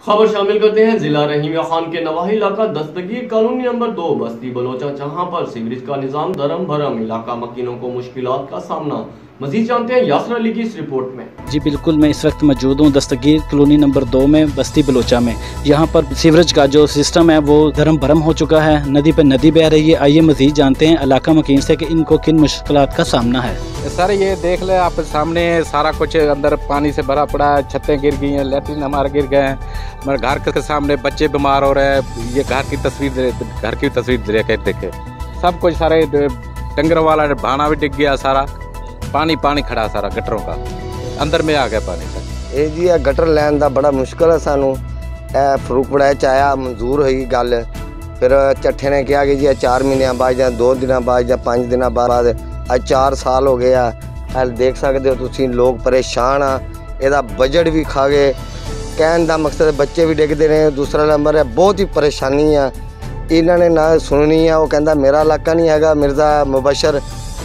खबर शामिल करते हैं जिला रहीमिया खान के नवाही इलाका दस्तगीर कॉलोनी नंबर 2 बस्ती बलोचा, जहां पर सीवरेज का निजाम धर्म भरम इलाका मकीनों को मुश्किलात का सामना। मजीद जानते हैं यासर अली की इस रिपोर्ट में। जी बिल्कुल, मैं इस वक्त मौजूद हूँ दस्तगीर कॉलोनी नंबर 2 में बस्ती बलोचा में। यहाँ पर सीवरेज का जो सिस्टम है वो धर्म भरम हो चुका है, नदी पे नदी बह रही है। आइए मजीद जानते हैं इलाका मकीन से कि इनको किन मुश्किलात का सामना है। सर ये देख ले आप सामने, सारा कुछ अंदर पानी से भरा पड़ा है, छतें गिर गई हैं, लैट्रिन हमारे गिर गए हैं, मेरे घर के सामने बच्चे बीमार हो रहे हैं। ये घर की तस्वीर देखे सब कुछ, सारे डंगर वाला भाना भी डिग गया, सारा पानी खड़ा सारा गटरों का अंदर में आ गया पानी सर। ये जी गटर लैन का बड़ा मुश्किल है सानू। फरूकपड़ा आया मंजूर हुई गल, फिर चट्ठे ने कहा कि जी 4 महीने बाद या 2 दिन बाद या 5 दिन बाद, आज 4 साल हो गया। देख सकते हो तुसीं, लोग परेशान आ, ਇਹਦਾ बजट भी खा गए। कहने का मकसद बच्चे भी डिगते रहे। दूसरा नंबर है बहुत ही परेशानी आ, इन्होंने ना सुननी है। वो कहता मेरा इलाका नहीं हैगा, मिर्जा मुबशर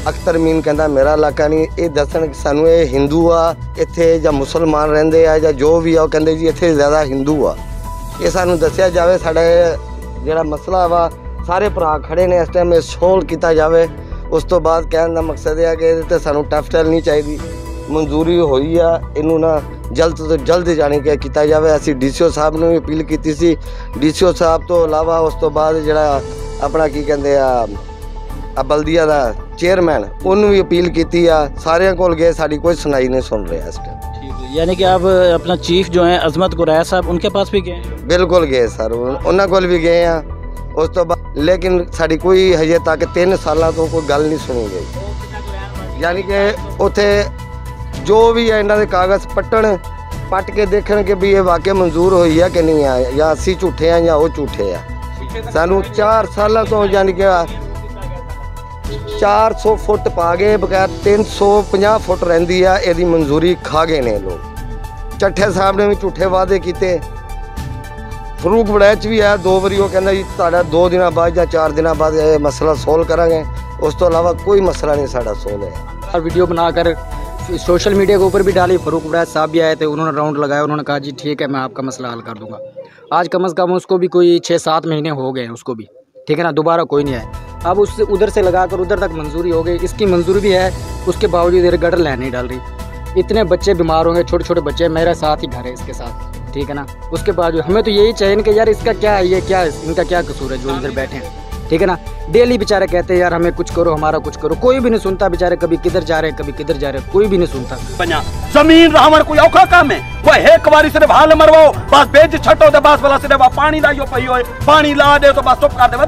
अख्तर मीन कहता मेरा इलाका नहीं। ये दसन सानू ये हिंदू आ इत्थे या मुसलमान रहंदे आ या जो भी आ, कहते जी इत्थे ज़्यादा हिंदू आ। ये सानू दस्या जाए, साडा जिहड़ा मसला वा सारे भरा खड़े ने इस टाइम सोल्व किया जाए। उस तो बाद कहने का मकसद है कि इहदे ते सानू टैफटल नहीं चाहिए, मंजूरी हुई आ, इनू ना जल्द तो जल्द जाने के किया जाए। असीं DCO साहब ने भी अपील की सी। DCO साहब तो इलावा उस तो बाद जिहड़ा अपना की कहते आ बल्दिया का चेयरमैन, उन्होंने भी अपील की। सारे कोल गए, साड़ी कोई सुनाई नहीं सुन रहा इस टाइम। ठीक है, यानी कि आप अपना चीफ जो है अजमत गुरैया साहब, उनके पास भी गए? बिल्कुल गए सर, उन्होंने कोल भी गए हैं उस तो बाद, लेकिन साड़ी कोई हजे तक 3 सालों तो कोई गल नहीं सुनी गई। यानी कि उत्थे जो भी है इन्होंने कागज़ पट के देखण कि भी ये वाकई मंजूर हुई है कि नहीं है, या असी झूठे हैं या वो झूठे हैं। सानू 4 सालों तो यानी कि 400 फुट पा गए, बगैर 350 फुट रही है, यदि मंजूरी खा गए ने लोग। चट्ठे साहब ने भी झूठे वादे किए। फरूकपड़ा भी है 2 बारी, वो कहता जी तुहाडा 2 दिन बाद या 4 दिन बाद ये मसला सोल्व करांगे। उस तो अलावा कोई मसला नहीं साडा सोल्व है। और वीडियो बनाकर सोशल मीडिया के ऊपर भी डाली। फरूकपड़ा साहब भी आए थे, उन्होंने राउंड लगाया, उन्होंने कहा जी ठीक है मैं आपका मसला हल कर दूंगा। आज कम से कम उसको भी कोई 6-7 महीने हो गए उसको भी, ठीक है ना, दोबारा कोई नहीं आया। अब उससे उधर से लगाकर उधर तक मंजूरी हो गई, इसकी मंजूरी भी है, उसके बावजूद इधर गटर लाइन नहीं डाल रही। इतने बच्चे बीमार होंगे, छोटे छोटे बच्चे, मेरे साथ ही घर है इसके साथ, ठीक है ना। उसके बावजूद हमें तो यही चाहिए कि यार इसका क्या है, ये क्या है, इनका क्या कसूर है जो इधर बैठे हैं, ठीक है ना। डेली बेचारे कहते हैं यार हमें कुछ करो, हमारा कुछ करो, कोई भी नहीं सुनता बेचारे। कभी किधर जा रहे हैं, कभी किधर जा रहे हैं, कोई भी नहीं सुनता। जमीन रावण कोई औखा काम है, वह एक बारी सिर्फ हाल मरवाओ, बस बेच छटो, बस वाला सिर्फ पानी ला पानी ला दे तो बस चुप कर दे।